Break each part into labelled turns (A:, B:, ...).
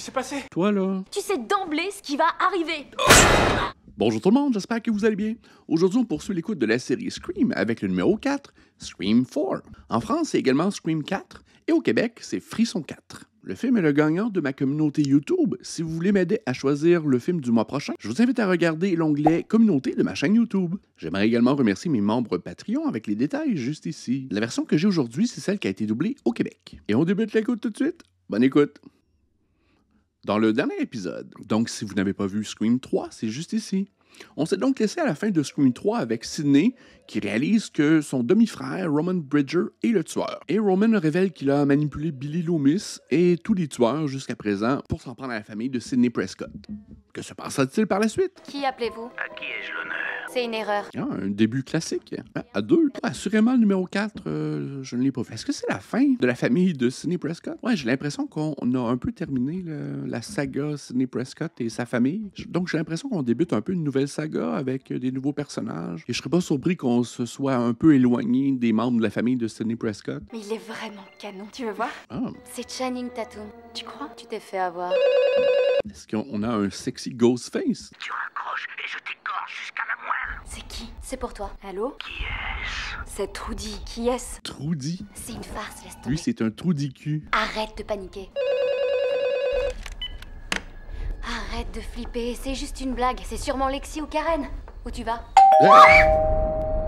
A: s'est passé?
B: Toi, là?
C: Tu sais d'emblée ce qui va arriver.
B: Bonjour tout le monde, j'espère que vous allez bien. Aujourd'hui, on poursuit l'écoute de la série Scream avec le numéro 4, Scream 4. En France, c'est également Scream 4 et au Québec, c'est Frisson 4. Le film est le gagnant de ma communauté YouTube. Si vous voulez m'aider à choisir le film du mois prochain, je vous invite à regarder l'onglet Communauté de ma chaîne YouTube. J'aimerais également remercier mes membres Patreon avec les détails juste ici. La version que j'ai aujourd'hui, c'est celle qui a été doublée au Québec. Et on débute l'écoute tout de suite. Bonne écoute! Dans le dernier épisode, donc si vous n'avez pas vu Scream 3, c'est juste ici. On s'est donc laissé à la fin de Scream 3 avec Sidney qui réalise que son demi-frère, Roman Bridger, est le tueur. Et Roman révèle qu'il a manipulé Billy Loomis et tous les tueurs jusqu'à présent pour s'en prendre à la famille de Sidney Prescott. Que se passera-t-il par la suite?
C: Qui appelez-vous?
A: À qui ai-je l'honneur?
C: C'est une erreur.
B: Ah, un début classique. À 2. Assurément, le numéro 4, je ne l'ai pas vu. Est-ce que c'est la fin de la famille de Sidney Prescott? Ouais, j'ai l'impression qu'on a un peu terminé la saga Sidney Prescott et sa famille. Donc, j'ai l'impression qu'on débute un peu une nouvelle saga avec des nouveaux personnages. Et je serais pas surpris qu'on se soit un peu éloigné des membres de la famille de Sidney Prescott.
C: Mais il est vraiment canon, tu veux voir?
B: Ah,
C: C'est Channing Tatum. Tu crois? Tu t'es fait avoir.
B: est-ce qu'on a un sexy Ghostface?
A: Tu raccroches et je t'égorge jusqu'à la moelle.
C: C'est qui? C'est pour toi. Allô?
A: Qui est-ce?
C: C'est Trudy. Qui est-ce?
B: Trudy.
C: C'est une farce, laisse tomber.
B: Lui, c'est un Trudy cul.
C: Arrête de paniquer. Arrête de flipper, c'est juste une blague. C'est sûrement Lexi ou Karen. Où tu vas?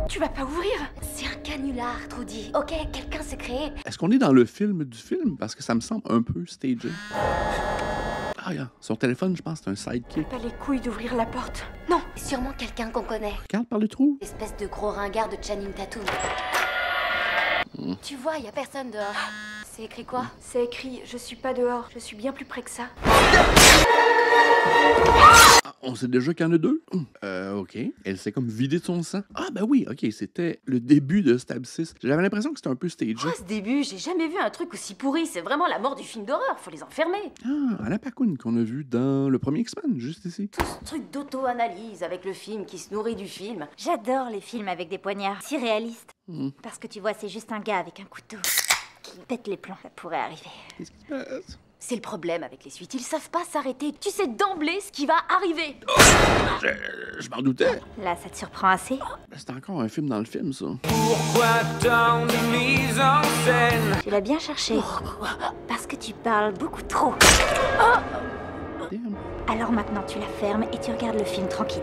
C: Tu vas pas ouvrir? C'est un canular, Trudy. Ok, quelqu'un s'est créé.
B: Est-ce qu'on est dans le film du film? Parce que ça me semble un peu stagé. Ah, regarde, son téléphone, je pense, c'est un sidekick.
C: Pas les couilles d'ouvrir la porte. Non, sûrement quelqu'un qu'on connaît.
B: Regarde par le trou.
C: Espèce de gros ringard de Channing Tatum. Tu vois, y a personne dehors. C'est écrit quoi? C'est écrit « Je suis pas dehors, je suis bien plus près que ça ».
B: Ah, on sait déjà qu'il y en a deux? OK. Elle s'est comme vidée de son sang. Ah, ben oui, OK, c'était le début de Stab 6. J'avais l'impression que c'était un peu stagé.
C: Oh, ce début, j'ai jamais vu un truc aussi pourri. C'est vraiment la mort du film d'horreur, faut les enfermer.
B: Ah, Anna Paquin qu'on a vu dans le premier X-Men, juste ici.
C: Tout ce truc d'auto-analyse avec le film qui se nourrit du film.
D: J'adore les films avec des poignards si réalistes. Parce que tu vois, c'est juste un gars avec un couteau qui pète les plombs. Ça pourrait arriver.
B: Qu'est-ce qui se passe?
C: C'est le problème avec les suites, ils savent pas s'arrêter. Tu sais d'emblée ce qui va arriver.
B: Je m'en doutais.
D: Là, ça te surprend assez?
B: C'est encore un film dans le film, ça.
A: Pourquoi tant de mise en scène?
D: Tu l'as bien cherché. Parce que tu parles beaucoup trop.
B: Damn.
D: Alors maintenant, tu la fermes et tu regardes le film tranquille.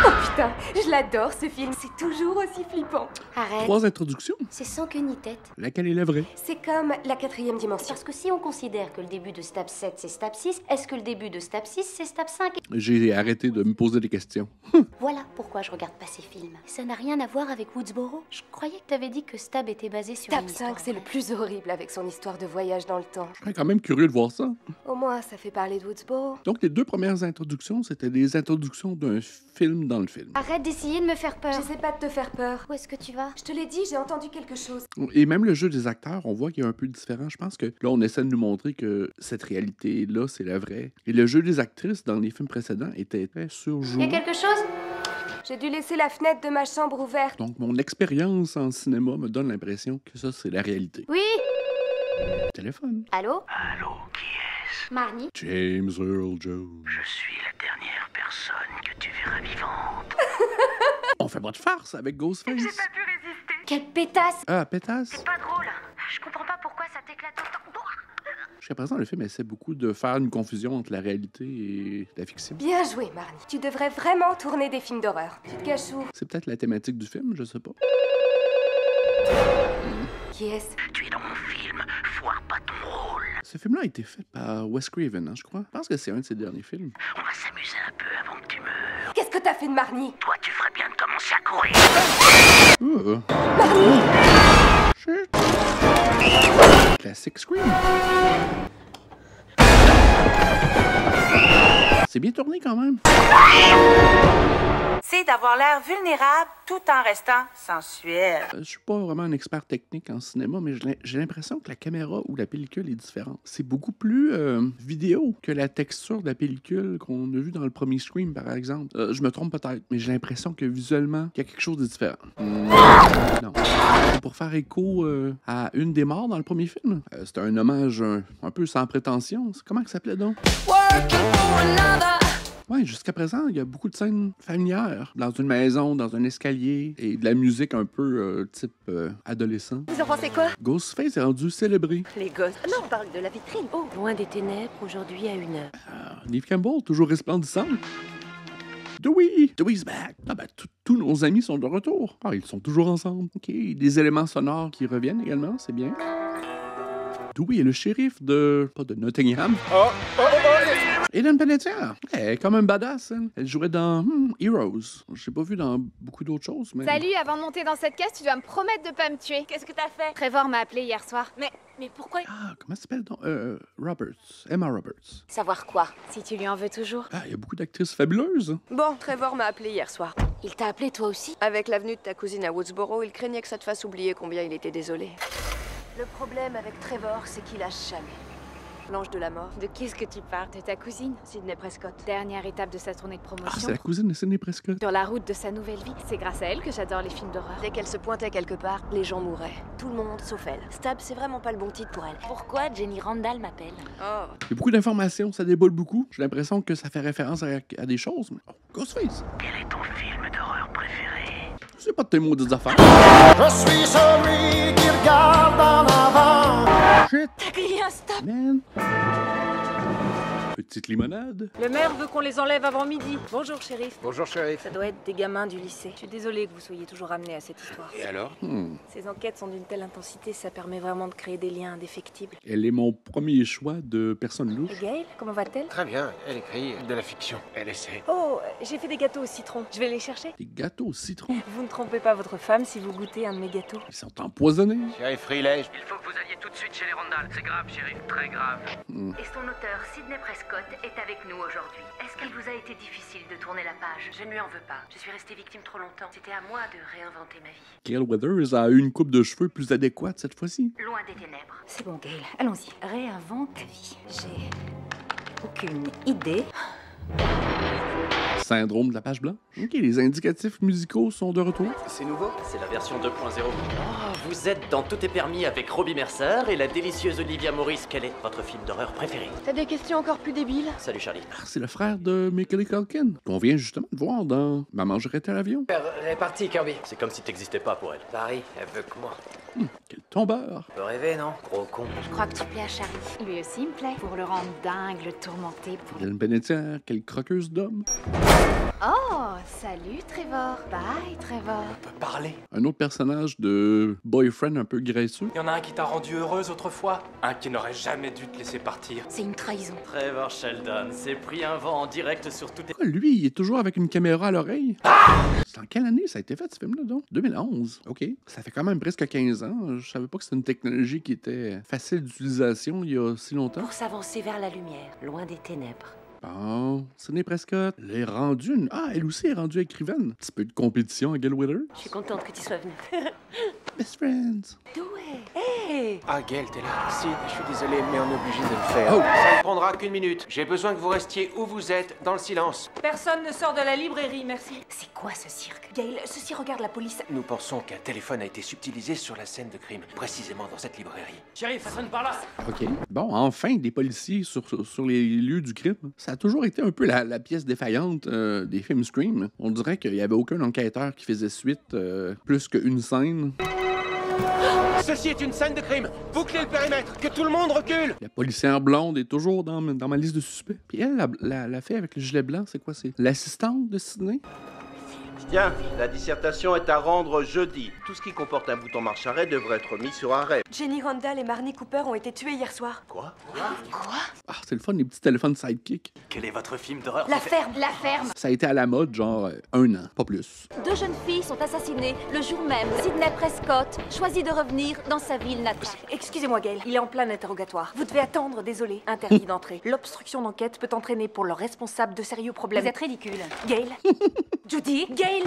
C: Oh putain, je l'adore ce film, c'est toujours aussi flippant. Arrête,
B: 3 introductions.
C: c'est sans queue ni tête.
B: Laquelle est la vraie?
C: C'est comme la 4e dimension. Parce que si on considère que le début de Stab 7 c'est Stab 6, est-ce que le début de Stab 6 c'est Stab 5?
B: J'ai arrêté de me poser des questions.
C: Voilà pourquoi je regarde pas ces films. Ça n'a rien à voir avec Woodsboro. Je croyais que t'avais dit que Stab était basé sur
E: Stab 5, c'est le plus horrible avec son histoire de voyage dans le temps.
B: Je serais quand même curieux de voir ça.
E: Au moins, ça fait parler de Woodsboro.
B: Donc, les 2 premières introductions, c'était des introductions d'un film dans le film.
C: Arrête d'essayer de me faire peur.
E: J'essaie pas de te faire peur.
C: Où est-ce que tu vas?
E: Je te l'ai dit, j'ai entendu quelque chose.
B: Et même le jeu des acteurs, on voit qu'il est un peu différent. Je pense que là, on essaie de nous montrer que cette réalité-là, c'est la vraie. Et le jeu des actrices dans les films précédents était très surjoué.
C: Y a quelque chose?
E: J'ai dû laisser la fenêtre de ma chambre ouverte.
B: Donc, mon expérience en cinéma me donne l'impression que ça, c'est la réalité.
C: Oui?
B: Téléphone.
C: Allô?
A: Allô, qui est-ce?
C: Marnie?
B: James Earl Jones.
A: Je suis la dernière personne que tu verras vivante.
B: On fait pas de farce avec Ghostface.
C: Quelle pétasse!
B: Ah, pétasse.
D: Pas drôle. Je comprends pas pourquoi ça t'éclate autant.
B: Jusqu'à présent, le film essaie beaucoup de faire une confusion entre la réalité et la fiction.
E: Bien joué, Marnie. Tu devrais vraiment tourner des films d'horreur. Tu te caches où?
B: C'est peut-être la thématique du film, je sais pas.
E: Qui est-ce?
A: Tu es dans mon film, foire pas ton rôle.
B: Ce film-là a été fait par Wes Craven, hein, je crois. Je pense que c'est un de ses derniers films.
A: On va s'amuser un peu avant que tu meurs.
E: Qu'est-ce que t'as fait de Marnie?
A: Toi, tu ferais bien de commencer à courir.
B: Shit. Classic Scream. C'est bien tourné quand même.
F: C'est d'avoir l'air vulnérable tout en restant sensuel.
B: Je suis pas vraiment un expert technique en cinéma, mais j'ai l'impression que la caméra ou la pellicule est différente. C'est beaucoup plus vidéo que la texture de la pellicule qu'on a vu dans le premier Scream, par exemple. Je me trompe peut-être, mais j'ai l'impression que visuellement, il y a quelque chose de différent. Non. C'est pour faire écho à une des morts dans le premier film. C'était un hommage un peu sans prétention. Comment ça s'appelait donc? Ouais, jusqu'à présent, il y a beaucoup de scènes familières. Dans une maison, dans un escalier, et de la musique un peu type adolescent.
E: Vous en pensez quoi?
B: Ghostface est rendu célébré.
E: Les gosses. Non, on parle de la vitrine. Oh, loin des ténèbres, aujourd'hui à 1h.
B: Neve Campbell, toujours resplendissante. Dewey's back. Ah ben, tous nos amis sont de retour. Ah, ils sont toujours ensemble. OK, des éléments sonores qui reviennent également, c'est bien. Dewey est le shérif de... pas de Nottingham. Eden Panettiere, elle est comme un badass, elle. Elle jouait dans Heroes. Je l'ai pas vu dans beaucoup d'autres choses, mais...
G: Salut, avant de monter dans cette caisse, tu dois me promettre de pas me tuer.
F: Qu'est-ce que t'as fait?
G: Trevor m'a appelé hier soir.
F: Mais pourquoi?
B: Ah, comment ça s'appelle donc? Roberts. Emma Roberts.
C: Savoir quoi?
G: Si tu lui en veux toujours.
B: Ah, il y a beaucoup d'actrices fabuleuses.
E: Bon, Trevor m'a appelé hier soir.
C: Il t'a appelé toi aussi?
E: Avec l'avenue de ta cousine à Woodsboro, il craignait que ça te fasse oublier combien il était désolé. Le problème avec Trevor, c'est qu'il lâche jamais. L'ange de la mort.
G: De qu'est-ce que tu parles? De ta cousine?
E: Sydney Prescott.
G: Dernière étape de sa tournée de
B: Ah,
G: promotion.
B: c'est la cousine de Sidney Prescott.
G: Sur la route de sa nouvelle vie. C'est grâce à elle que j'adore les films d'horreur.
E: Dès qu'elle se pointait quelque part, les gens mouraient. Tout le monde, sauf elle. Stab, c'est vraiment pas le bon titre pour elle.
C: Pourquoi Jenny Randall m'appelle?
E: Oh.
B: Il y a beaucoup d'informations, ça déboule beaucoup. J'ai l'impression que ça fait référence à des choses. Mais... Oh, Ghostface!
A: Quel est ton film d'horreur préféré?
B: C'est pas de tes maudites affaires.
H: Je suis celui qui regarde en avant.
B: Shit!
E: T'as crié un stop!
B: Man! Petite limonade.
E: Le maire veut qu'on les enlève avant midi. Bonjour, shérif.
H: Bonjour, shérif.
E: Ça doit être des gamins du lycée. Je suis désolée que vous soyez toujours amenés à cette histoire.
H: Et alors?
E: Ces enquêtes sont d'une telle intensité, ça permet vraiment de créer des liens indéfectibles.
B: Elle est mon premier choix de personne louche.
E: Et Gail, comment va-t-elle?
H: Très bien, elle écrit de la fiction. Elle essaie.
E: Oh, j'ai fait des gâteaux au citron. Je vais les chercher.
B: Des gâteaux au citron.
E: Vous ne trompez pas votre femme si vous goûtez un de mes gâteaux.
B: Ils sont empoisonnés.
H: Shérif Freeley,
A: Il faut que vous alliez tout de suite chez les Randall. C'est grave, shérif, très grave.
C: Et son auteur, Sydney Prescott, est avec nous aujourd'hui. Est-ce qu'elle vous a été difficile de tourner la page? Je ne lui en veux pas. Je suis restée victime trop longtemps. C'était à moi de réinventer ma vie.
B: Gail Weathers a eu une coupe de cheveux plus adéquate cette fois-ci.
C: Loin des ténèbres.
D: C'est bon, Gail, allons-y. Réinvente ta vie. J'ai aucune idée.
B: Syndrome de la page blanche. OK, les indicatifs musicaux sont de retour.
I: C'est nouveau, c'est la version 2.0. Oh, vous êtes dans Tout est permis avec Robbie Mercer et la délicieuse Olivia Morris. Quel est votre film d'horreur préféré?
E: T'as des questions encore plus débiles?
I: Salut Charlie.
B: Ah, c'est le frère de Macaulay Culkin, qu'on vient justement de voir dans Maman, j'arrêtais l'avion.
J: Réparti, Kirby.
I: C'est comme si t'existais pas pour elle.
J: Paris, elle veut que moi.
B: Quel tombeur.
J: Peut rêver, non? Gros con.
C: Je crois que tu plais à Charlie.
G: Lui aussi me plaît. Pour le rendre dingue, le tourmenter.
B: Eden Panettiere, quelle croqueuse d'homme.
G: Oh, salut Trevor. Bye Trevor.
J: On peut parler.
B: Un autre personnage de boyfriend un peu graisseux.
K: Il y en a un qui t'a rendu heureuse autrefois, un qui n'aurait jamais dû te laisser partir.
C: C'est une trahison.
I: Trevor Sheldon s'est pris un vent en direct sur toutes les...
B: Pourquoi lui, il est toujours avec une caméra à l'oreille? C'est en quelle année ça a été fait, ce film-là, donc? 2011. OK. Ça fait quand même presque 15 ans. Je savais pas que c'était une technologie qui était facile d'utilisation il y a si longtemps.
C: Pour s'avancer vers la lumière, loin des ténèbres.
B: Bon, Sidney Prescott. Elle est rendue elle aussi est rendue écrivaine. Un petit peu de compétition à Gail Weathers.
E: Je suis contente que tu sois venue.
B: Best friends.
E: Hey!
H: Ah, Gail, t'es là. Sid, je suis désolé, mais on est obligé de le faire.
B: Oh.
H: Ça ne prendra qu'une minute. J'ai besoin que vous restiez où vous êtes, dans le silence.
E: Personne ne sort de la librairie, merci.
C: C'est quoi ce cirque?
E: Gail, ceci regarde la police.
H: Nous pensons qu'un téléphone a été subtilisé sur la scène de crime, précisément dans cette librairie.
K: Shérif, ça sonne par là.
B: OK. Bon, enfin, des policiers sur les lieux du crime. Ça a toujours été un peu la pièce défaillante des films Scream. On dirait qu'il n'y avait aucun enquêteur qui faisait suite plus qu'une scène.
H: Ceci est une scène de crime. Bouclez le périmètre. Que tout le monde recule.
B: La policière blonde est toujours dans ma liste de suspects. Puis elle, la fille avec le gilet blanc, c'est quoi? C'est l'assistante de Sidney?
L: Tiens, la dissertation est à rendre jeudi. Tout ce qui comporte un bouton marche-arrêt devrait être mis sur arrêt.
E: Jenny Randall et Marnie Cooper ont été tués hier soir.
L: Quoi?
B: Ah, Ah, c'est le fun, les petits téléphones sidekick.
I: Quel est votre film d'horreur
D: La ferme. La ferme.
B: Ça a été à la mode, genre, 1 an, pas plus.
C: 2 jeunes filles sont assassinées le jour même. Sydney Prescott choisit de revenir dans sa ville natale.
E: Excusez-moi, Gail, il est en plein interrogatoire. Vous devez attendre, désolé. Interdit d'entrer. L'obstruction d'enquête peut entraîner pour le responsable de sérieux problèmes.
D: Vous êtes ridicule.
E: Gail Judy Gail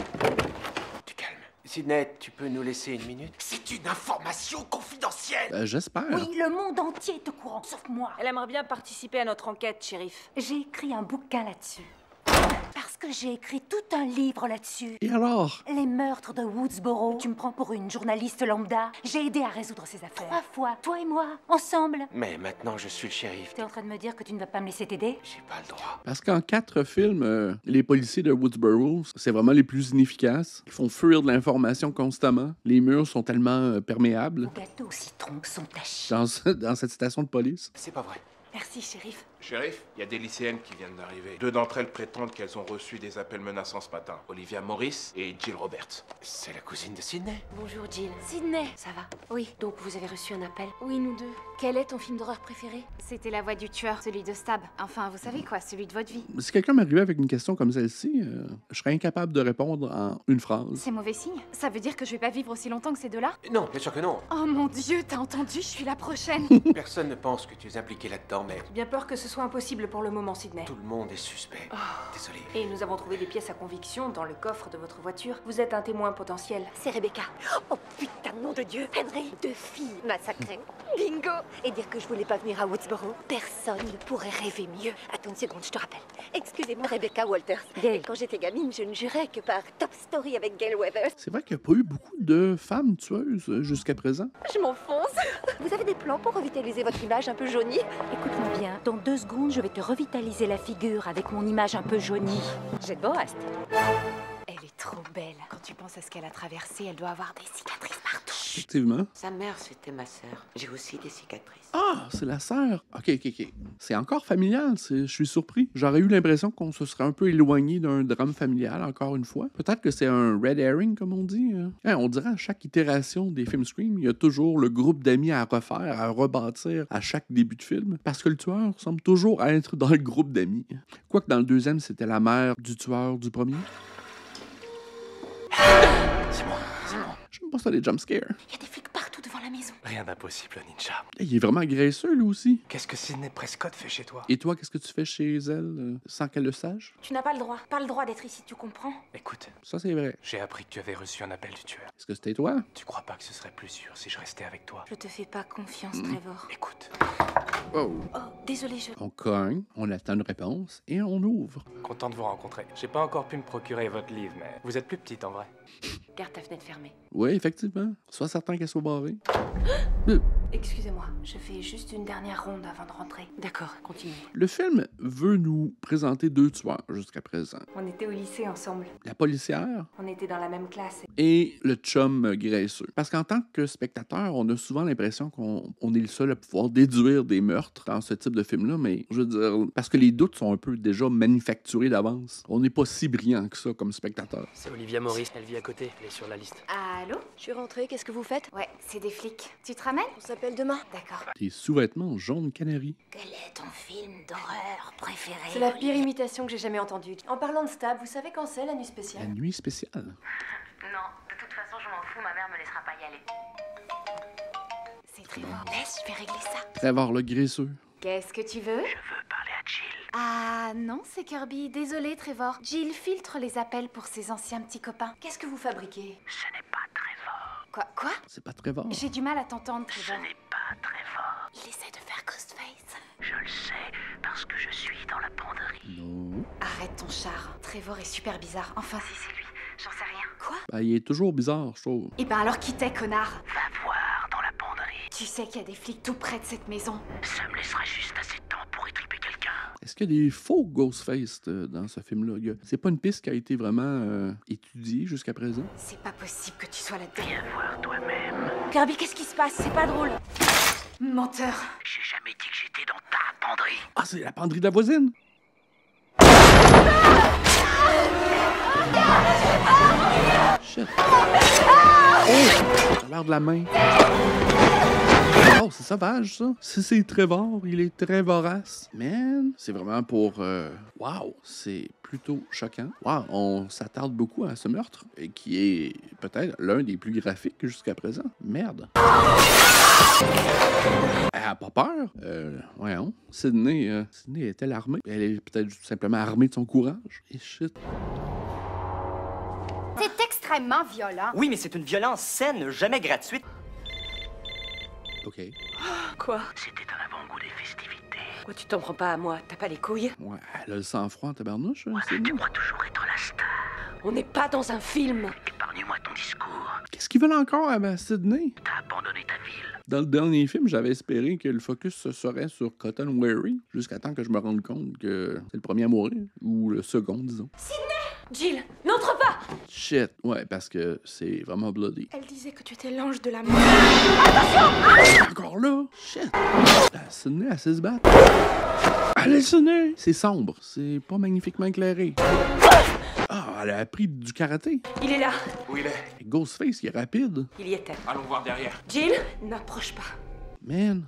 H: Tu calmes. Sydney, tu peux nous laisser 1 minute?
A: C'est une information confidentielle.
B: J'espère.
D: Oui, le monde entier est au courant, sauf moi.
E: Elle aimerait bien participer à notre enquête, shérif.
D: J'ai écrit un bouquin là-dessus. Parce que j'ai écrit tout un livre là-dessus.
B: Et alors?
D: Les meurtres de Woodsboro. Tu me prends pour une journaliste lambda. J'ai aidé à résoudre ces affaires. 3 fois, toi et moi, ensemble.
H: Mais maintenant, je suis le shérif.
D: T'es en train de me dire que tu ne vas pas me laisser t'aider?
H: J'ai pas le droit.
B: Parce qu'en 4 films, les policiers de Woodsboro, c'est vraiment les plus inefficaces. Ils font fuir de l'information constamment. Les murs sont tellement perméables.
D: Les gâteaux au citron sont tachés.
B: Dans cette station de police.
H: C'est pas vrai.
D: Merci, shérif.
M: Shérif, il y a des lycéennes qui viennent d'arriver. 2 d'entre elles prétendent qu'elles ont reçu des appels menaçants ce matin. Olivia Morris et Jill Roberts.
H: C'est la cousine de Sydney.
C: Bonjour Jill. Sydney. Ça va? Oui. Donc vous avez reçu un appel? Oui, nous deux. Quel est ton film d'horreur préféré?
G: C'était La Voix du tueur, celui de Stab. Enfin, vous savez quoi, celui de votre vie.
B: Si quelqu'un m'arrivait avec une question comme celle-ci, je serais incapable de répondre en une phrase.
G: C'est mauvais signe. Ça veut dire que je vais pas vivre aussi longtemps que ces deux-là?
H: Non, bien sûr que non.
G: Oh mon Dieu, t'as entendu? Je suis la prochaine.
H: Personne ne pense que tu es impliqué là-dedans, mais
E: J'ai bien peur que ce soit impossible pour le moment, Sydney.
H: tout le monde est suspect. Désolé.
E: Et nous avons trouvé des pièces à conviction dans le coffre de votre voiture. Vous êtes un témoin potentiel.
C: C'est Rebecca. Oh putain, nom de Dieu. Henry, 2 filles massacrées. Bingo. Et dire que je voulais pas venir à Woodsboro. Personne ne pourrait rêver mieux. Attends une seconde, je te rappelle. Excusez-moi, Rebecca Walters.
D: Gail.
C: Quand j'étais gamine, je ne jurais que par Top Story avec Gail Weathers.
B: C'est vrai qu'il n'y a pas eu beaucoup de femmes tueuses jusqu'à présent.
C: Je m'enfonce. Vous avez des plans pour revitaliser votre image un peu jaunie?
D: Écoute-moi bien, dans 2 secondes, je vais te revitaliser la figure avec mon image un peu jaunie. J'ai de beau reste.
G: Elle est trop belle. Quand tu penses à ce qu'elle a traversé, elle doit avoir des cicatrices partout.
B: Effectivement.
J: Sa mère, c'était ma sœur. J'ai aussi des cicatrices.
B: Ah, c'est la sœur. OK. C'est encore familial, je suis surpris. J'aurais eu l'impression qu'on se serait un peu éloigné d'un drame familial, encore une fois. Peut-être que c'est un red herring, comme on dit. On dirait à chaque itération des films Scream, il y a toujours le groupe d'amis à refaire, à rebâtir à chaque début de film. Parce que le tueur semble toujours être dans le groupe d'amis. Quoique dans le 2e, c'était la mère du tueur du premier.
K: C'est moi.
B: J'aime pas ça, les jumpscares.
C: Il y a des flics partout devant la maison.
K: Rien d'impossible, Ninja.
B: Il est vraiment graisseux, lui aussi.
K: Qu'est-ce que Sydney Prescott fait chez toi?
B: Et toi, qu'est-ce que tu fais chez elle, sans qu'elle le sache?
E: Tu n'as pas le droit. Pas le droit d'être ici, tu comprends?
K: Écoute,
B: Ça, c'est vrai.
K: j'ai appris que tu avais reçu un appel du tueur.
B: Est-ce que c'était toi?
K: Tu crois pas que ce serait plus sûr si je restais avec toi?
E: Je te fais pas confiance, Trevor.
K: Écoute,
B: Oh.
E: Oh, désolé, je...
B: On cogne, on attend une réponse et on ouvre.
K: content de vous rencontrer. J'ai pas encore pu me procurer votre livre, mais vous êtes plus petite en vrai.
E: Garde ta fenêtre fermée.
B: Oui, effectivement. Sois certain qu'elle soit barrée.
E: Excusez-moi, je fais juste une dernière ronde avant de rentrer. D'accord, continuez.
B: Le film veut nous présenter 2 tueurs jusqu'à présent.
E: On était au lycée ensemble.
B: La policière
E: On était dans la même classe.
B: et le chum graisseux. Parce qu'en tant que spectateur, on a souvent l'impression qu'on est le seul à pouvoir déduire des meurtres dans ce type de film-là, mais je veux dire, parce que les doutes sont un peu déjà manufacturés d'avance. On n'est pas si brillant que ça comme spectateur.
I: C'est Olivia Morris, elle vit à côté, elle est sur la liste.
G: Allô?
C: Je suis rentrée, qu'est-ce que vous faites?
G: Ouais, c'est des flics. Tu te ramènes?
C: On s'appelle demain.
G: D'accord.
B: Des sous-vêtements jaune canari.
C: Quel est ton film d'horreur préféré?
E: C'est la pire imitation que j'ai jamais entendue. En parlant de Stab, vous savez quand c'est la nuit spéciale?
B: La nuit spéciale.
C: Non, de toute façon, je m'en fous, ma mère me laissera pas y aller.
G: C'est Trevor. Laisse, je vais régler ça.
B: Trevor le graisseux.
G: Qu'est-ce que tu veux?
A: Je veux parler à Jill.
G: Ah non, c'est Kirby. Désolé, Trevor. Jill filtre les appels pour ses anciens petits copains.
E: Qu'est-ce que vous fabriquez?
A: Ce n'est pas Trevor.
G: Quoi?
B: C'est pas Trevor.
G: J'ai du mal à t'entendre,
A: Ce
G: Trevor.
A: n'est pas Trevor.
G: Il essaie de faire Ghostface.
A: Je le sais parce que je suis dans la penderie.
B: Non.
G: Arrête ton char. Trevor est super bizarre. Enfin, si c'est lui. J'en sais rien. Quoi?
B: Ben, il est toujours bizarre, je trouve.
G: Eh ben alors qui t'es, connard?
A: Va voir dans la penderie.
G: Tu sais qu'il y a des flics tout près de cette maison.
A: Ça me laissera juste assez de temps pour étriper quelqu'un.
B: Est-ce qu'il y a des faux Ghostface dans ce film-là? C'est pas une piste qui a été vraiment étudiée jusqu'à présent?
G: C'est pas possible que tu sois là-dedans.
A: Viens voir toi-même.
E: Kirby, qu'est-ce qui se passe? C'est pas drôle.
G: Menteur.
A: J'ai jamais dit que j'étais dans ta penderie.
B: Ah, c'est la penderie de la voisine! Shit. Ça a l'air de la main. Oh, c'est sauvage, ça. C'est Trevor, il est très vorace. Man, c'est vraiment pour... Wow, c'est plutôt choquant. Wow, on s'attarde beaucoup à ce meurtre, et qui est peut-être l'un des plus graphiques jusqu'à présent. Merde. Elle a pas peur? Voyons. Sydney est-elle armée? Elle est peut-être simplement armée de son courage. Et shit.
N: C'est extrêmement violent.
O: Oui, mais c'est une violence saine, jamais gratuite.
B: OK.
E: Quoi?
A: C'était un avant-goût des festivités.
E: Quoi, tu t'en prends pas à moi? T'as pas les couilles?
B: Ouais, elle a le sang-froid en tabarnouche.
A: Ouais, tu crois toujours être la star.
E: On n'est pas dans un film.
A: Épargne-moi ton discours.
B: Qu'est-ce qu'ils veulent encore à Sydney?
A: T'as abandonné ta ville.
B: Dans le dernier film, j'avais espéré que le focus serait sur Cotton Weary, jusqu'à temps que je me rende compte que c'est le premier à mourir, ou le second, disons.
E: Sydney! Jill, n'entre pas!
B: Shit, ouais, parce que c'est vraiment bloody.
N: Elle disait que tu étais l'ange de la mort.
B: Attention! Encore là? Shit! Sydney, elle sait se battre. Allez, Sydney! C'est sombre, c'est pas magnifiquement éclairé. Ah, elle a appris du karaté.
E: Il est là.
M: Où il est?
B: Ghostface, il est rapide.
E: Il y était.
M: Allons voir derrière.
E: Jill, n'approche pas.
B: Man.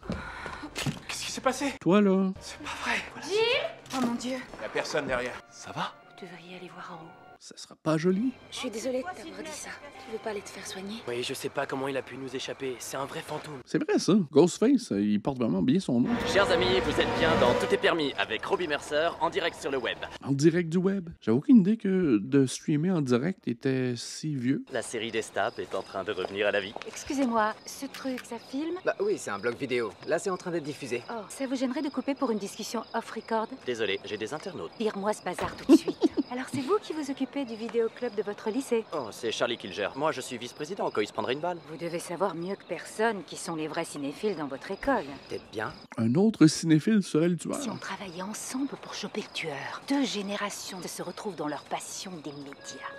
M: Qu'est-ce qui s'est passé?
B: Toi, là.
M: C'est pas vrai. Voilà.
N: Jill! Oh mon Dieu.
M: Y a personne derrière.
K: Ça va?
E: Vous devriez aller voir en haut.
B: Ça sera pas joli.
E: Je suis désolée de t'avoir dit ça. Tu veux pas aller te faire soigner?
I: Oui, je sais pas comment il a pu nous échapper. C'est un vrai fantôme.
B: C'est vrai, ça. Ghostface, il porte vraiment bien son nom.
I: Chers amis, vous êtes bien dans Tout est permis avec Robbie Mercer en direct sur le web.
B: En direct du web. J'avais aucune idée que de streamer en direct était si vieux.
I: La série d'Estap est en train de revenir à la vie.
G: Excusez-moi, ce truc, ça filme?
P: Bah oui, c'est un blog vidéo. Là, c'est en train d'être diffusé.
G: Oh, ça vous gênerait de couper pour une discussion off-record?
I: Désolé, j'ai des internautes.
G: Dire-moi ce bazar tout de suite. Alors c'est vous qui vous occupez du vidéoclub de votre lycée?
I: Oh, c'est Charlie qui le gère. Moi, je suis vice-président, quand il se prendrait une balle.
G: Vous devez savoir mieux que personne qui sont les vrais cinéphiles dans votre école.
P: Peut-être bien.
B: Un autre cinéphile serait le tueur.
G: Si on travaillait ensemble pour choper le tueur, 2 générations se retrouvent dans leur passion des médias.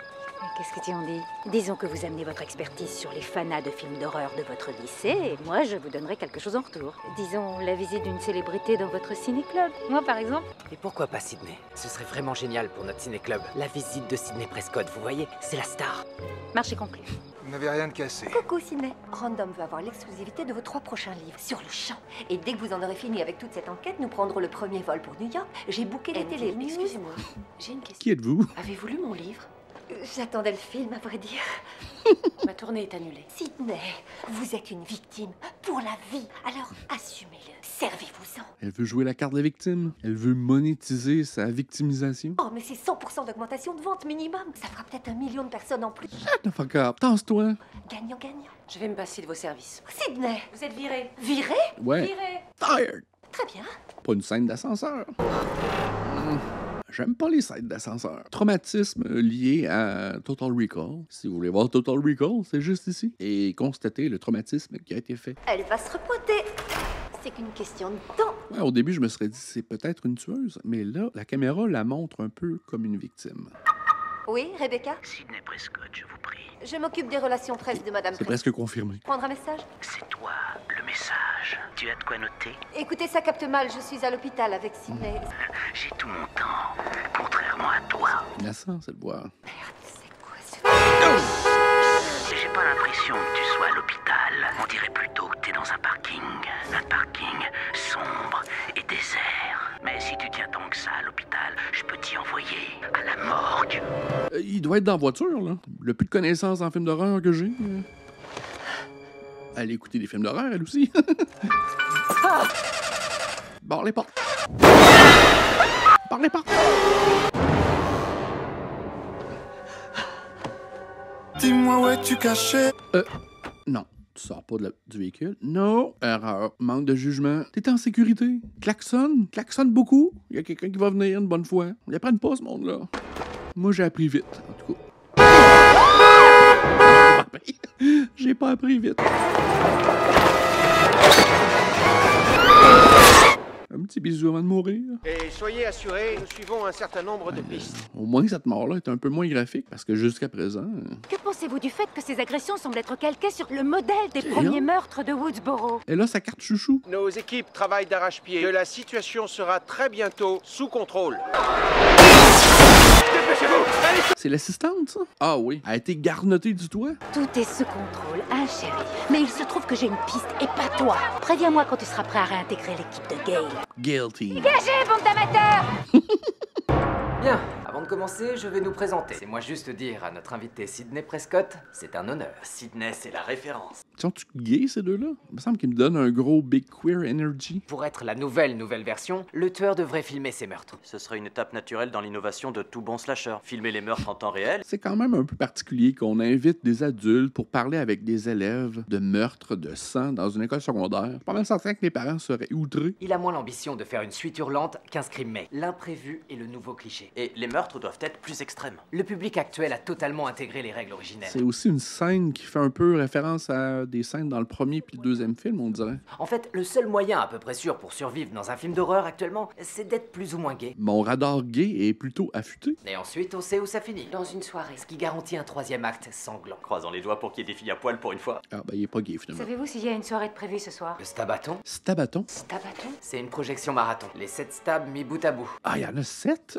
G: Mais qu'est-ce que tu en dis? Disons que vous amenez votre expertise sur les fanas de films d'horreur de votre lycée, et moi je vous donnerai quelque chose en retour. Disons la visite d'une célébrité dans votre ciné-club. Moi par exemple.
P: Et pourquoi pas Sydney? Ce serait vraiment génial pour notre ciné-club. La visite de Sydney Prescott, vous voyez, c'est la star.
G: Marché conclu.
M: Vous n'avez rien de cassé.
C: Coucou Sydney. Random veut avoir l'exclusivité de vos 3 prochains livres sur le champ. Et dès que vous en aurez fini avec toute cette enquête, nous prendrons le premier vol pour New York. J'ai booké les télé.
E: Excusez-moi, j'ai une question.
B: Qui êtes-vous?
E: Avez-vous lu mon livre?
C: J'attendais le film, à vrai dire.
E: Ma tournée est annulée.
C: Sydney, vous êtes une victime pour la vie. Alors assumez-le. Servez-vous-en.
B: Elle veut jouer la carte de la victime. Elle veut monétiser sa victimisation.
C: Oh, mais c'est 100% d'augmentation de vente minimum. Ça fera peut-être 1 million de personnes en plus.
B: Shut the fuck up. Tasse-toi.
C: Gagnant-gagnant.
E: Je vais me passer de vos services.
C: Sydney,
E: Vous êtes viré.
C: viré?
B: Ouais.
E: Viré.
B: Tired.
C: Très bien.
B: Pas une scène d'ascenseur. J'aime pas les scènes d'ascenseur. Traumatisme lié à Total Recall. Si vous voulez voir Total Recall, c'est juste ici. Et constater le traumatisme qui a été fait.
C: Elle va se repoter. C'est qu'une question de temps.
B: Ouais, au début, je me serais dit c'est peut-être une tueuse, mais là, la caméra la montre un peu comme une victime.
C: Oui, Rebecca?
A: Sydney Prescott, je vous prie.
C: Je m'occupe des relations presse de Madame
B: C'est
C: Prescott.
B: presque confirmé.
C: Prendre un message?
A: C'est toi, le message. Tu as de quoi noter?
C: Écoutez, ça capte mal. Je suis à l'hôpital avec Sydney.
A: J'ai tout mon temps, contrairement à toi.
B: Menaçant, c'est le voir.
A: J'ai pas l'impression que tu sois à l'hôpital. On dirait plutôt que t'es dans un parking. Un parking sombre et désert. Mais si tu tiens tant que ça à l'hôpital, je peux t'y envoyer à la morgue.
B: Il doit être dans la voiture, là. Le plus de connaissances en films d'horreur que j'ai. Elle écouter des films d'horreur, elle aussi. Barre les portes. Barre les portes.
Q: Dis-moi où es-tu caché?
B: Non. Tu sors pas du véhicule. Non. Erreur. Manque de jugement. T'es en sécurité. Klaxonne. Klaxonne beaucoup. Il y a quelqu'un qui va venir une bonne fois. Ils apprennent pas, ce monde-là. Moi, j'ai appris vite, en tout cas. J'ai pas appris vite. Un petit bisou avant de mourir.
H: Et soyez assurés, nous suivons un certain nombre de pistes.
B: Au moins, cette mort-là est un peu moins graphique, parce que jusqu'à présent...
G: Que pensez-vous du fait que ces agressions semblent être calquées sur le modèle des premiers meurtres de Woodsboro?
B: Elle a sa carte chouchou.
H: Nos équipes travaillent d'arrache-pied. Que la situation sera très bientôt sous contrôle. Dépêchez-vous! Allez!
B: C'est l'assistante, ça? Ah oui. Elle a été garnottée du toit?
G: Tout est sous contrôle, hein, chérie. Mais il se trouve que j'ai une piste, et pas toi. Préviens-moi quand tu seras prêt à réintégrer l'équipe de Gale.
B: Guilty.
G: Dégagez, bande d'amateurs!
P: Bien, avant de commencer, je vais nous présenter. C'est moi juste dire à notre invité Sidney Prescott, c'est un honneur.
I: Sidney, c'est la référence.
B: Sont-tu gays, ces deux-là? Il me semble qu'ils me donnent un gros big queer energy.
P: Pour être la nouvelle version, le tueur devrait filmer ses meurtres.
I: Ce serait une étape naturelle dans l'innovation de tout bon slasher. Filmer les meurtres en temps réel.
B: C'est quand même un peu particulier qu'on invite des adultes pour parler avec des élèves de meurtre, de sang dans une école secondaire. Pas mal certain que les parents seraient outrés.
P: Il a moins l'ambition de faire une suite hurlante qu'un scream make. L'imprévu est le nouveau cliché.
I: Et les meurtres doivent être plus extrêmes.
P: Le public actuel a totalement intégré les règles originelles.
B: C'est aussi une scène qui fait un peu référence à des scènes dans le premier puis le deuxième film, on dirait.
P: En fait, le seul moyen à peu près sûr pour survivre dans un film d'horreur actuellement, c'est d'être plus ou moins gay.
B: Mon radar gay est plutôt affûté.
P: Et ensuite, on sait où ça finit. Dans une soirée. Ce qui garantit un troisième acte sanglant.
I: Croisons les doigts pour qu'il y ait des filles à poil pour une fois.
B: Ah ben il est pas gay finalement.
G: Savez-vous s'il y a une soirée de prévue ce soir?
P: Le stabaton?
B: Stabaton?
G: Stabaton?
P: C'est une projection marathon. Les 7 stabs mis bout à bout.
B: Ah, il y en a 7?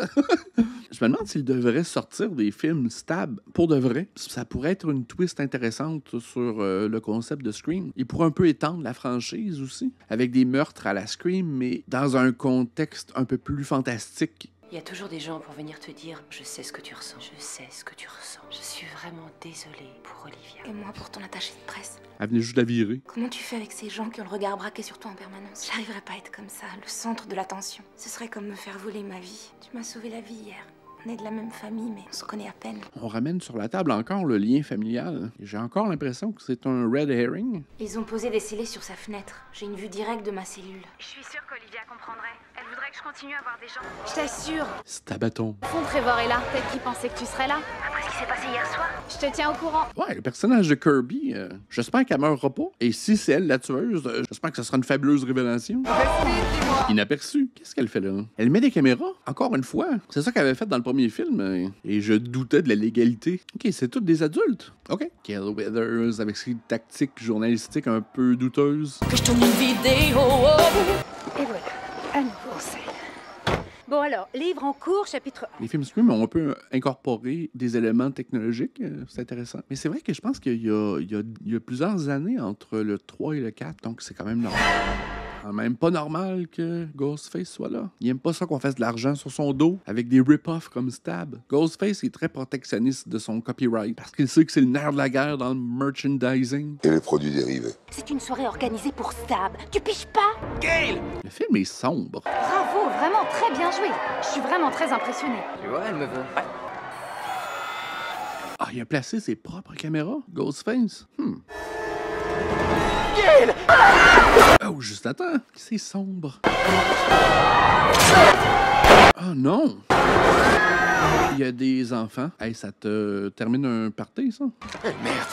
B: Je me demande s'il devrait sortir des films stab pour de vrai. Ça pourrait être une twist intéressante sur le concept de Scream. Il pourrait un peu étendre la franchise aussi, avec des meurtres à la Scream, mais dans un contexte un peu plus fantastique.
E: Il y a toujours des gens pour venir te dire « Je sais ce que tu ressens, je sais ce que tu ressens. Je suis vraiment désolée pour Olivia. »
N: Et moi pour ton attaché de presse.
B: Elle venait juste la virer.
N: Comment tu fais avec ces gens qui ont le regard braqué sur toi en permanence? J'arriverais pas à être comme ça, le centre de l'attention. Ce serait comme me faire voler ma vie. Tu m'as sauvé la vie hier. On est de la même famille, mais on se connaît à peine.
B: On ramène sur la table encore le lien familial. J'ai encore l'impression que c'est un red herring.
N: Ils ont posé des scellés sur sa fenêtre. J'ai une vue directe de ma cellule.
R: Je suis sûre qu'Olivia comprendrait. Elle voudrait que je continue à voir des gens.
N: Je t'assure.
B: Stabaton.
R: Au fond, Trevor est là. Peut-être qu'il pensait que tu serais là. Après ce qui s'est passé hier soir. Je te tiens au courant.
B: Ouais, le personnage de Kirby, j'espère qu'elle meurra pas. Et si c'est elle la tueuse, j'espère que ce sera une fabuleuse révélation. Inaperçue. Qu'est-ce qu'elle fait là? Elle met des caméras, encore une fois. C'est ça qu'elle avait fait dans le premier film. Et je doutais de la légalité. OK, c'est toutes des adultes. OK. Gale Weathers avec ses tactiques journalistiques un peu douteuses.
G: Que je tourne une vidéo. Et voilà, un nouveau scène. Bon alors, livre en cours, chapitre 1.
B: Les films Scream ont un peu incorporé des éléments technologiques. C'est intéressant. Mais c'est vrai que je pense qu'il y a plusieurs années entre le 3 et le 4. Donc c'est quand même normal. Quand même pas normal que Ghostface soit là. Il aime pas ça qu'on fasse de l'argent sur son dos avec des rip-offs comme Stab. Ghostface est très protectionniste de son copyright parce qu'il sait que c'est le nerf de la guerre dans le merchandising.
Q: Et les produits dérivés.
G: C'est une soirée organisée pour Stab. Tu piges pas?
I: Gale!
B: Le film est sombre.
R: Bravo, vraiment très bien joué. Je suis vraiment très impressionnée.
P: Tu vois, elle me veut. Ouais.
B: Ah, il a placé ses propres caméras, Ghostface.
H: Gale!
B: Oh, juste attends. C'est sombre. Oh non! Il y a des enfants. Hey, ça te termine un party, ça?
H: Merde!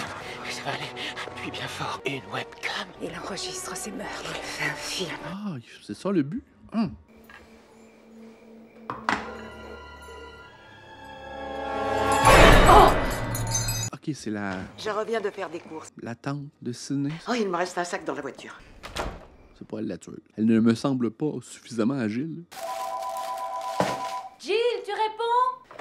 H: Ça va aller. Appuie bien fort. Une webcam.
G: Il enregistre ses meurtres. Il fait un film.
B: Ah, c'est ça le but? Ok, c'est
J: Je reviens de faire des courses.
B: la tante de Sidney.
J: Oh, il me reste un sac dans la voiture.
B: C'est pas elle la tueuse. Elle ne me semble pas suffisamment agile.
G: Jill, tu réponds?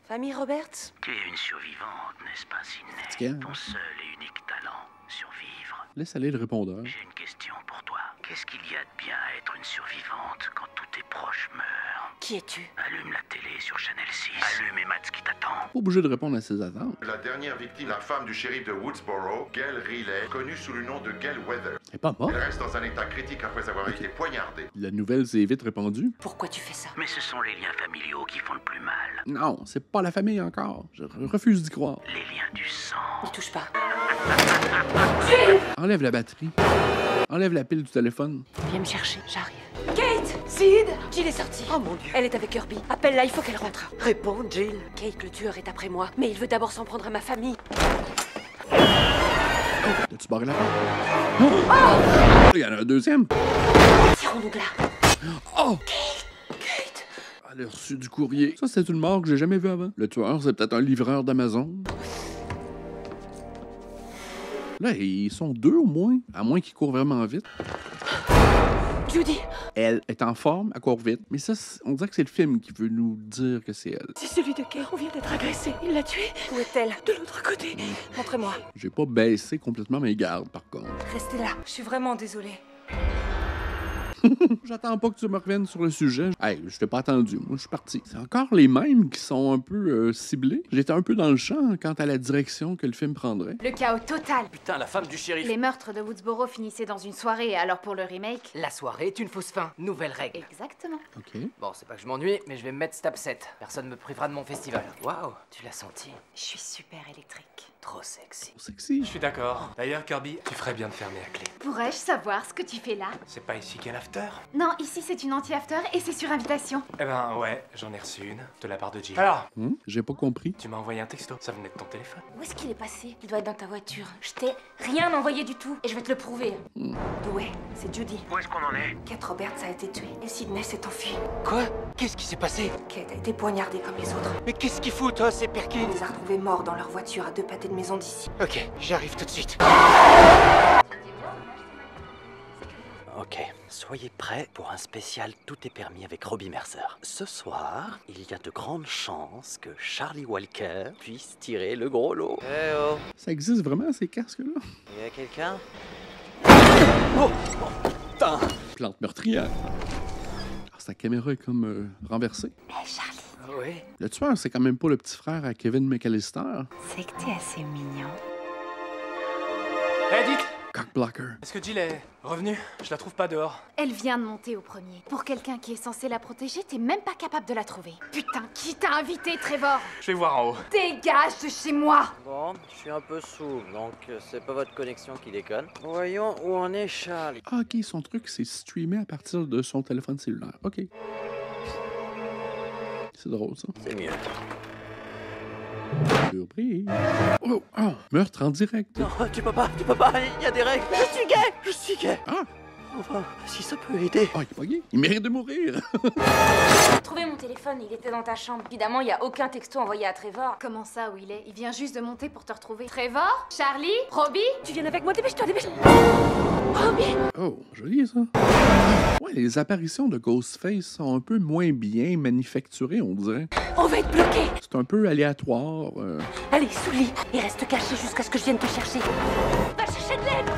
E: Famille Roberts?
A: Tu es une survivante, n'est-ce pas, Sidney?
B: Fatigant.
A: Ton seul et unique talent, survivre.
B: Laisse aller le répondeur.
A: J'ai une question pour toi. Qu'est-ce qu'il y a de bien à être une survivante quand tous tes proches meurent?
E: Qui es-tu?
A: Allume la télé sur Channel 6. Allume et mate ce qui t'attend.
B: Pas obligé de répondre à ses attentes.
S: La dernière victime, la femme du shérif de Woodsboro, Gale Riley, connue sous le nom de Gale Weathers.
B: Elle est pas morte.
S: Elle reste dans un état critique après avoir été poignardée.
B: La nouvelle s'est vite répandue.
E: Pourquoi tu fais ça?
A: Mais ce sont les liens familiaux qui font le plus mal.
B: Non, c'est pas la famille encore. Je refuse d'y croire.
A: Les liens du sang.
E: N'y touche pas.
B: Enlève la batterie. Enlève la pile du téléphone.
E: Viens me chercher, j'arrive.
N: Kate! Sid!
E: Jill est sortie.
J: Oh mon Dieu.
E: Elle est avec Kirby. Appelle-la, il faut qu'elle rentre.
J: Réponds, Jill.
E: Kate, le tueur est après moi, mais il veut d'abord s'en prendre à ma famille.
B: As-tu barré la porte? Oh! Il y en a un deuxième.
E: Tirons-nous de là.
B: Oh!
E: Kate!
B: Elle a reçu du courrier. Ça, c'est une mort que j'ai jamais vue avant. Le tueur, c'est peut-être un livreur d'Amazon. Là, ils sont deux au moins. À moins qu'ils courent vraiment vite.
C: Judy!
B: Elle est en forme, elle court vite. Mais ça, on dirait que c'est le film qui veut nous dire que c'est elle.
C: C'est celui de Kay. On vient d'être agressé. Il l'a tué. Où est-elle? De l'autre côté. Montrez-moi.
B: J'ai pas baissé complètement mes gardes, par contre.
N: Restez là. Je suis vraiment désolée.
B: J'attends pas que tu me reviennes sur le sujet. Hey, je t'ai pas attendu. Moi, je suis parti. C'est encore les mêmes qui sont un peu ciblés. J'étais un peu dans le champ quant à la direction que le film prendrait.
R: Le chaos total.
I: Putain, la femme du shérif.
R: Les meurtres de Woodsboro finissaient dans une soirée, alors pour le remake...
P: La soirée est une fausse fin. Nouvelle règle.
R: Exactement.
B: OK.
P: Bon, c'est pas que je m'ennuie, mais je vais me mettre step 7. Personne me privera de mon festival. Waouh, tu l'as senti?
R: Je suis super électrique.
P: Trop sexy.
B: Trop sexy.
K: Je suis d'accord. D'ailleurs, Kirby, tu ferais bien de fermer la clé.
R: Pourrais-je savoir ce que tu fais là?
K: C'est pas ici qu'est l'after?
R: Non, ici c'est une anti-after et c'est sur invitation.
K: Eh ben ouais, j'en ai reçu une, de la part de Jill. Alors,
B: J'ai pas compris.
K: tu m'as envoyé un texto, ça venait de ton téléphone.
N: Où est-ce qu'il est passé? Il doit être dans ta voiture. Je t'ai rien envoyé du tout. Et je vais te le prouver. Ouais, c'est Judy.
H: Où est-ce qu'on en est?
N: Kate Roberts a été tuée. Et Sidney s'est enfui.
H: Quoi? Qu'est-ce qui s'est passé?
N: Kate a été poignardée comme les autres.
H: Mais qu'est-ce qu'ils foutent, hein, ces
N: On
H: Perkins?
N: les a retrouvés morts dans leur voiture à 2 pâtés de maison d'ici.
H: Ok, j'arrive tout de suite.
A: Ok, soyez prêts pour un spécial Tout est permis avec Robbie Mercer. Ce soir, il y a de grandes chances que Charlie Walker puisse tirer le gros lot. Eh oh,
B: Ça existe vraiment, ces casques-là?
A: il y a quelqu'un?
B: Putain! Plante meurtrière. Ah, sa caméra est comme renversée.
R: Mais Charlie...
P: Oui.
B: Le tueur, c'est quand même pas le petit frère à Kevin McAllister.
R: C'est que t'es assez mignon.
K: Eh, dites!
B: Cockblocker.
K: Est-ce que Jill est revenue? Je la trouve pas dehors.
R: Elle vient de monter au premier. Pour quelqu'un qui est censé la protéger, t'es même pas capable de la trouver. Putain, qui t'a invité, Trevor?
K: Je vais voir en haut.
R: Dégage de chez moi!
A: Bon, je suis un peu sous, donc c'est pas votre connexion qui déconne. Voyons où en est Charlie.
B: Ah, OK, son truc, c'est streamer à partir de son téléphone cellulaire. OK. C'est drôle, ça.
A: C'est mieux.
B: Surprise. Oh, oh, meurtre en direct.
A: Non, tu peux pas, il y a des règles. Je suis gay.
B: Ah.
A: Enfin, si ça peut aider.
B: Ah, il est pas gay. Il mérite de mourir.
N: J'ai trouvé mon téléphone, il était dans ta chambre. Évidemment, il y a aucun texto envoyé à Trevor.
R: Comment ça, où il est? Il vient juste de monter pour te retrouver. Trevor? Charlie? Robbie?
C: Tu viens avec moi, dépêche-toi, dépêche-toi. Robbie!
B: Oh, joli, ça. Ouais, les apparitions de Ghostface sont un peu moins bien manufacturées, on dirait.
C: On va être bloqués.
B: C'est un peu aléatoire.
C: Allez, sous le lit. Et reste caché jusqu'à ce que je vienne te chercher. Va chercher de l'aide.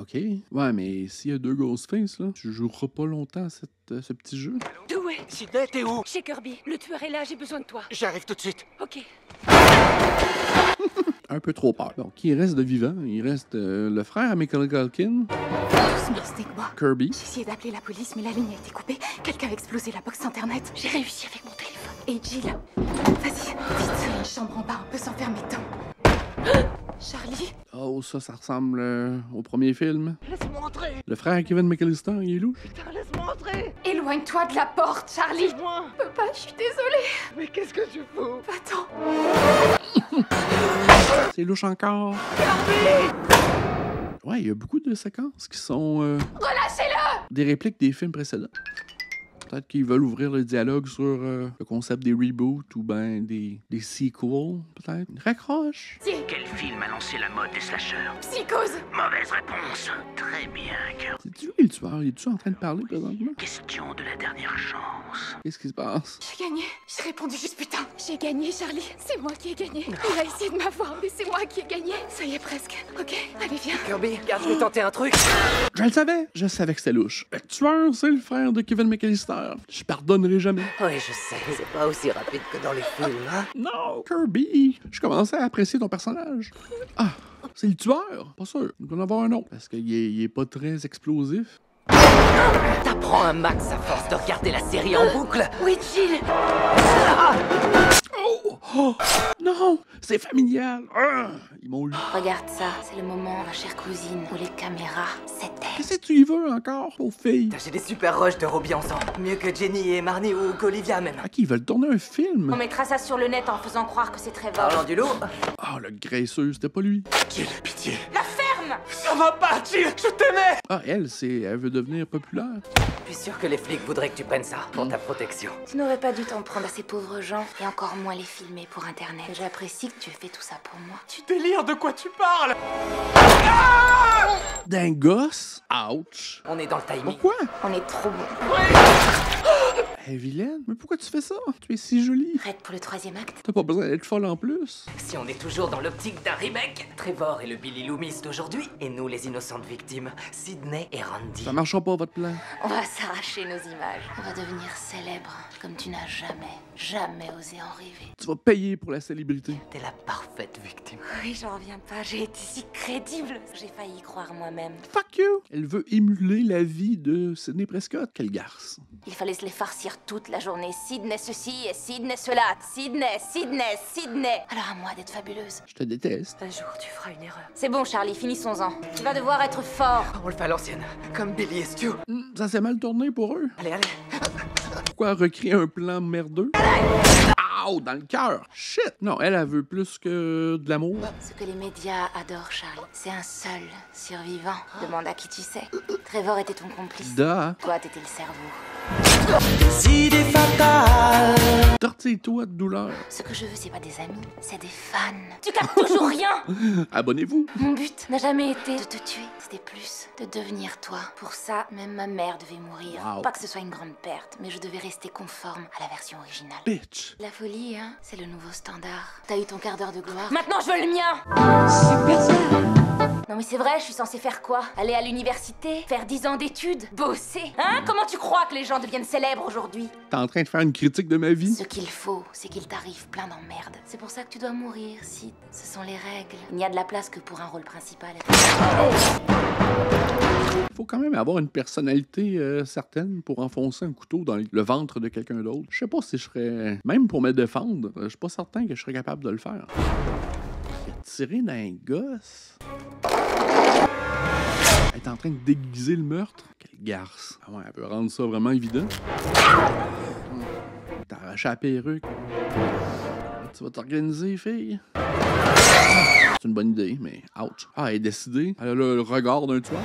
B: OK. Ouais, mais s'il y a 2 Ghostface, là, tu joueras pas longtemps à ce petit jeu.
C: D'où est?
H: Sidney, t'es où?
C: Chez Kirby. Le tueur est là, j'ai besoin de toi.
H: J'arrive tout de suite.
C: Ok.
B: Un peu trop peur. Donc, qui reste de vivant? Il reste le frère à Macaulay Culkin.
R: Doucement, Stigma.
B: Kirby.
R: J'ai essayé d'appeler la police, mais la ligne a été coupée. Quelqu'un a explosé la box internet. J'ai réussi avec mon téléphone. Et Jill. Vas-y, vite. Il y a une chambre en bas, on peut s'enfermer dedans. Charlie?
B: Oh, ça ressemble au premier film.
C: Laisse-moi entrer.
B: Le frère à Kevin McAllister, il est louche.
C: Putain, laisse-moi entrer.
R: Éloigne-toi de la porte, Charlie.
C: Laisse-moi.
R: Je peux pas, je suis désolée.
C: Mais qu'est-ce que tu fous?
R: Va-t'en.
B: C'est louche encore. Ouais, il y a beaucoup de séquences qui sont
R: Relâchez-le!
B: des répliques des films précédents. Peut-être qu'ils veulent ouvrir le dialogue sur le concept des reboots ou ben des sequels, peut-être. Raccroche.
A: Quel film a lancé la mode des slashers?
R: Psychose!
A: Mauvaise réponse. Très bien, Kirby.
B: C'est-tu lui le tueur? Il est-tu en train de parler présentement?
A: Question de la dernière chance.
B: Qu'est-ce qui se passe?
R: J'ai gagné. J'ai répondu juste putain. J'ai gagné, Charlie. C'est moi qui ai gagné. Il a essayé de m'avoir, mais c'est moi qui ai gagné. Ça y est, presque. Ok, allez, viens.
P: Kirby, regarde, je vais tenter un truc.
B: Je le savais. Je savais que c'était louche. Le tueur, c'est le frère de Kevin McAllister. Je pardonnerai jamais.
J: Oui, je sais. C'est pas aussi rapide que dans les films, hein?
B: Non, Kirby. Je commençais à apprécier ton personnage. Ah, c'est le tueur. Pas sûr. Il doit en avoir un autre. Parce qu'il est pas très explosif.
J: T'apprends un max à force de regarder la série en boucle.
C: Oui, Jill.
B: Oh, non, c'est familial. Ah, ils m'ont eu.
N: Regarde ça, c'est le moment, ma chère cousine, où les caméras s'éteignent.
B: Qu'est-ce que tu y veux encore, pauvre fille?
P: J'ai des super rushs de Robbie ensemble. Mieux que Jenny et Marnie ou qu'Olivia même.
B: À qui ils veulent tourner un film?
N: On mettra ça sur le net en faisant croire que c'est Trevor.
P: Parlant du loup.
B: Ah, le graisseux, c'était pas lui.
K: Jill, pitié.
N: La ferme!
K: Ça va pas, Jill, je t'aimais!
B: Ah, elle veut devenir populaire.
P: Je suis sûr que les flics voudraient que tu prennes ça pour ta protection.
N: Tu n'aurais pas dû t'en prendre à ces pauvres gens, et encore moins les filmer pour Internet. J'apprécie que tu aies fait tout ça pour moi.
K: Tu délires, de quoi tu parles?
B: d'un gosse? Ouch!
P: On est dans le timing.
B: Pourquoi?
N: On est trop bon.
B: Hey, vilaine, mais pourquoi tu fais ça? Tu es si jolie.
N: Prête pour le 3e acte?
B: T'as pas besoin d'être folle en plus.
P: Si on est toujours dans l'optique d'un remake, Trevor est le Billy Loomis d'aujourd'hui, et nous les innocentes victimes, Sydney et Randy.
B: Ça marchera pas, votre plan.
N: On va s'arracher nos images. On va devenir célèbre comme tu n'as jamais osé en rêver.
B: Tu vas payer pour la célébrité.
P: T'es la parfaite victime.
N: Oui, j'en reviens pas. J'ai été si crédible. J'ai failli y croire moi-même.
B: Fuck you! Elle veut émuler la vie de Sidney Prescott. Quelle garce.
N: Il fallait se les farcir toute la journée. Sydney ceci et Sydney cela. Sydney. Alors à moi d'être fabuleuse.
B: Je te déteste.
N: Un jour, tu feras une erreur. C'est bon, Charlie, finissons-en. Tu vas devoir être fort.
P: On le fait à l'ancienne, comme Billy et Stu.
B: Ça s'est mal tourné pour eux.
P: Allez.
B: Pourquoi recréer un plan merdeux? Ow, dans le cœur. Shit. Non, elle veut plus que de l'amour.
N: Ce que les médias adorent, Charlie, c'est un seul survivant. Demande à qui tu sais. Trevor était ton complice.
B: Da.
N: Toi, t'étais le cerveau.
B: Idée fatale. Tortille-toi de douleur.
N: Ce que je veux, c'est pas des amis, c'est des fans. Tu captes toujours rien.
B: Abonnez-vous.
N: Mon but n'a jamais été de te tuer. C'était plus de devenir toi. Pour ça, même ma mère devait mourir.
B: Wow.
N: Pas que ce soit une grande perte, mais je devais rester conforme à la version originale.
B: Bitch.
N: La folie, hein, c'est le nouveau standard. T'as eu ton quart d'heure de gloire. Maintenant, je veux le mien.
B: Super ça.
N: Non mais c'est vrai, je suis censée faire quoi? Aller à l'université? Faire 10 ans d'études? Bosser? Hein? Comment tu crois que les gens deviennent célèbres aujourd'hui?
B: T'es en train de faire une critique de ma vie?
N: Ce qu'il faut, c'est qu'il t'arrive plein d'emmerdes. C'est pour ça que tu dois mourir, Sid. Ce sont les règles. Il n'y a de la place que pour un rôle principal.
B: Faut quand même avoir une personnalité certaine pour enfoncer un couteau dans le ventre de quelqu'un d'autre. Je sais pas si je serais... Même pour me défendre, je suis pas certain que je serais capable de le faire. Tirer d'un gosse? Elle est en train de déguiser le meurtre? Quelle garce. Ah ouais, elle peut rendre ça vraiment évident. T'as arraché la perruque. Tu vas t'organiser, fille? C'est une bonne idée, mais ouch. Ah, elle est décidée. Elle a le regard d'un tueur.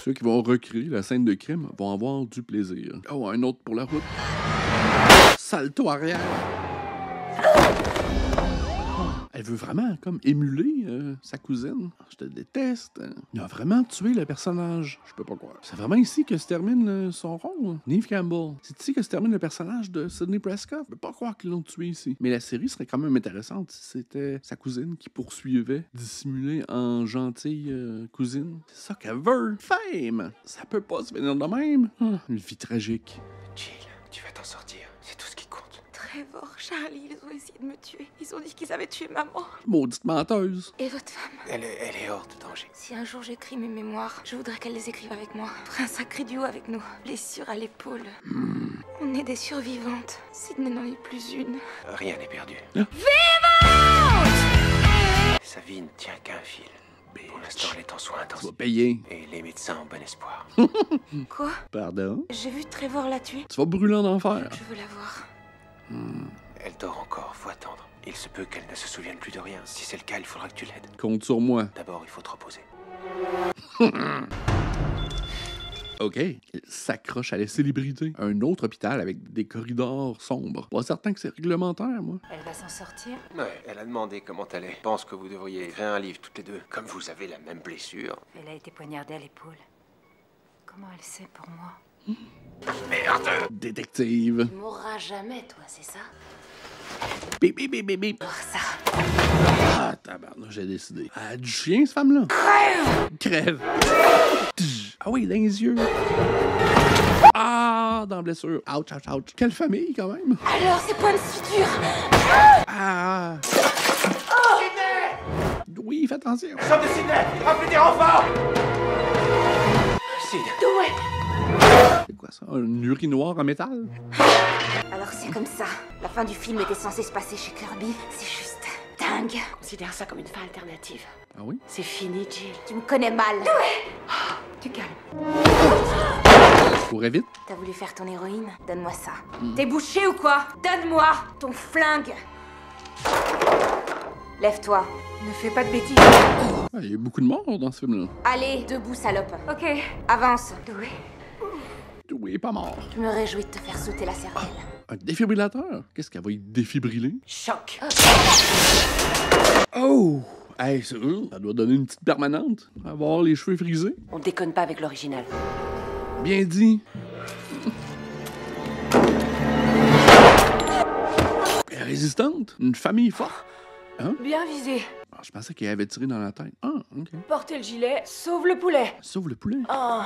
B: Ceux qui vont recréer la scène de crime vont avoir du plaisir. Oh, un autre pour la route. Salto arrière. Elle veut vraiment comme émuler sa cousine. Je te déteste. Il a vraiment tué le personnage. Je peux pas croire. C'est vraiment ici que se termine son rôle. Neve Campbell. C'est ici que se termine le personnage de Sidney Prescott. Je peux pas croire qu'ils l'ont tué ici. Mais la série serait quand même intéressante si c'était sa cousine qui poursuivait, dissimulée en gentille cousine. C'est ça qu'elle veut. Fame. Ça peut pas se venir de même. Une vie tragique.
H: Jill, tu vas t'en sortir. C'est tout ce qui compte.
N: Trevor, Charlie, ils ont essayé de me tuer. Ils ont dit qu'ils avaient tué maman.
B: Maudite menteuse.
N: Et votre femme?
H: Elle est hors de danger.
N: Si un jour j'écris mes mémoires, je voudrais qu'elle les écrive avec moi. On ferait un sacré duo avec nous. Blessure à l'épaule. On est des survivantes. Sydney n'en est plus une.
H: Rien n'est perdu.
N: Vivante!
H: Sa vie ne tient qu'à un fil. Pour l'instant, elle est en soins intensifs.
B: Tu vas payer.
H: Et les médecins ont bon espoir.
N: Quoi?
B: Pardon?
N: J'ai vu Trevor la tuer.
B: Tu vas brûler en enfer.
N: Je veux la voir.
H: Elle dort encore, faut attendre. Il se peut qu'elle ne se souvienne plus de rien. Si c'est le cas, il faudra que tu l'aides.
B: Compte sur moi.
H: D'abord, il faut te reposer.
B: OK. Elle s'accroche à la célébrité. Un autre hôpital avec des corridors sombres. Pas certain que c'est réglementaire, moi.
G: Elle va s'en sortir?
H: Ouais, elle a demandé comment elle est. Je pense que vous devriez écrire un livre toutes les deux. Comme vous avez la même blessure.
G: Elle a été poignardée à l'épaule. Comment elle sait pour moi?
H: Merde!
B: Détective.
N: Tu mourras jamais, toi, c'est ça?
B: Bip, bip, bip, bip, bip.
N: Pour ça.
B: Ah, tabarnak, j'ai décidé. Elle a du chien, cette femme-là. Crève! Ah oui, dans les yeux. Ah, dans la blessure. Ouch, ouch, ouch. Quelle famille, quand même.
N: Alors, c'est point de suture.
B: Ah! Oui, fais attention.
H: Somme de Sydney! Rappelez des renforts! Sid.
N: Ouais.
B: C'est quoi ça? Un urinoir en métal?
N: Alors c'est comme ça. La fin du film était censée se passer chez Kirby. C'est juste dingue.
E: Considère ça comme une fin alternative.
B: Ah oui?
E: C'est fini, Jill.
N: Tu me connais mal.
E: Tu calmes.
B: Courais vite.
N: T'as voulu faire ton héroïne? Donne-moi ça. T'es bouché ou quoi? Donne-moi ton flingue. Lève-toi.
G: Ne fais pas de bêtises.
B: Ah, il y a beaucoup de morts dans ce film-là.
N: Allez, debout, salope.
G: Ok.
N: Avance.
G: Oui.
B: Oui, pas mort.
N: Je me réjouis de te faire sauter la cervelle.
B: Un défibrillateur? Qu'est-ce qu'elle va y défibriller?
E: Choc.
B: Oh! Hey, ça doit donner une petite permanente. Avoir les cheveux frisés.
E: On déconne pas avec l'original.
B: Bien dit. Elle est résistante. Une famille forte. Hein?
E: Bien visé.
B: Ah, je pensais qu'elle avait tiré dans la tête. Ah, OK.
E: Portez le gilet, sauve le poulet.
B: Sauve le poulet.
E: Oh.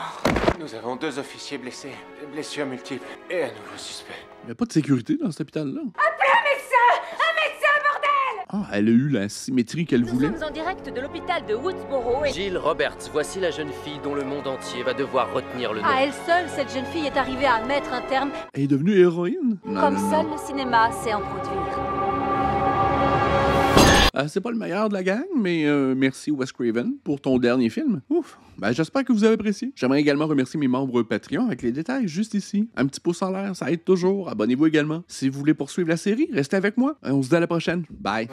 H: Nous avons 2 officiers blessés, blessures multiples et un nouveau suspect.
B: Il n'y a pas de sécurité dans cet hôpital-là.
C: Appelez un médecin! Un médecin, bordel!
B: Ah, elle a eu la symétrie qu'elle voulait.
C: Nous sommes en direct de l'hôpital de Woodsboro et...
I: Jill Roberts, voici la jeune fille dont le monde entier va devoir retenir le nom.
C: À elle seule, cette jeune fille est arrivée à mettre un terme...
B: Elle est devenue héroïne? Non,
C: comme
B: non,
C: seul
B: non.
C: le cinéma sait en produire.
B: C'est pas le meilleur de la gang, mais merci Wes Craven pour ton dernier film. Ouf! Ben, j'espère que vous avez apprécié. J'aimerais également remercier mes membres Patreon avec les détails juste ici. Un petit pouce en l'air, ça aide toujours. Abonnez-vous également. Si vous voulez poursuivre la série, restez avec moi. On se dit à la prochaine. Bye!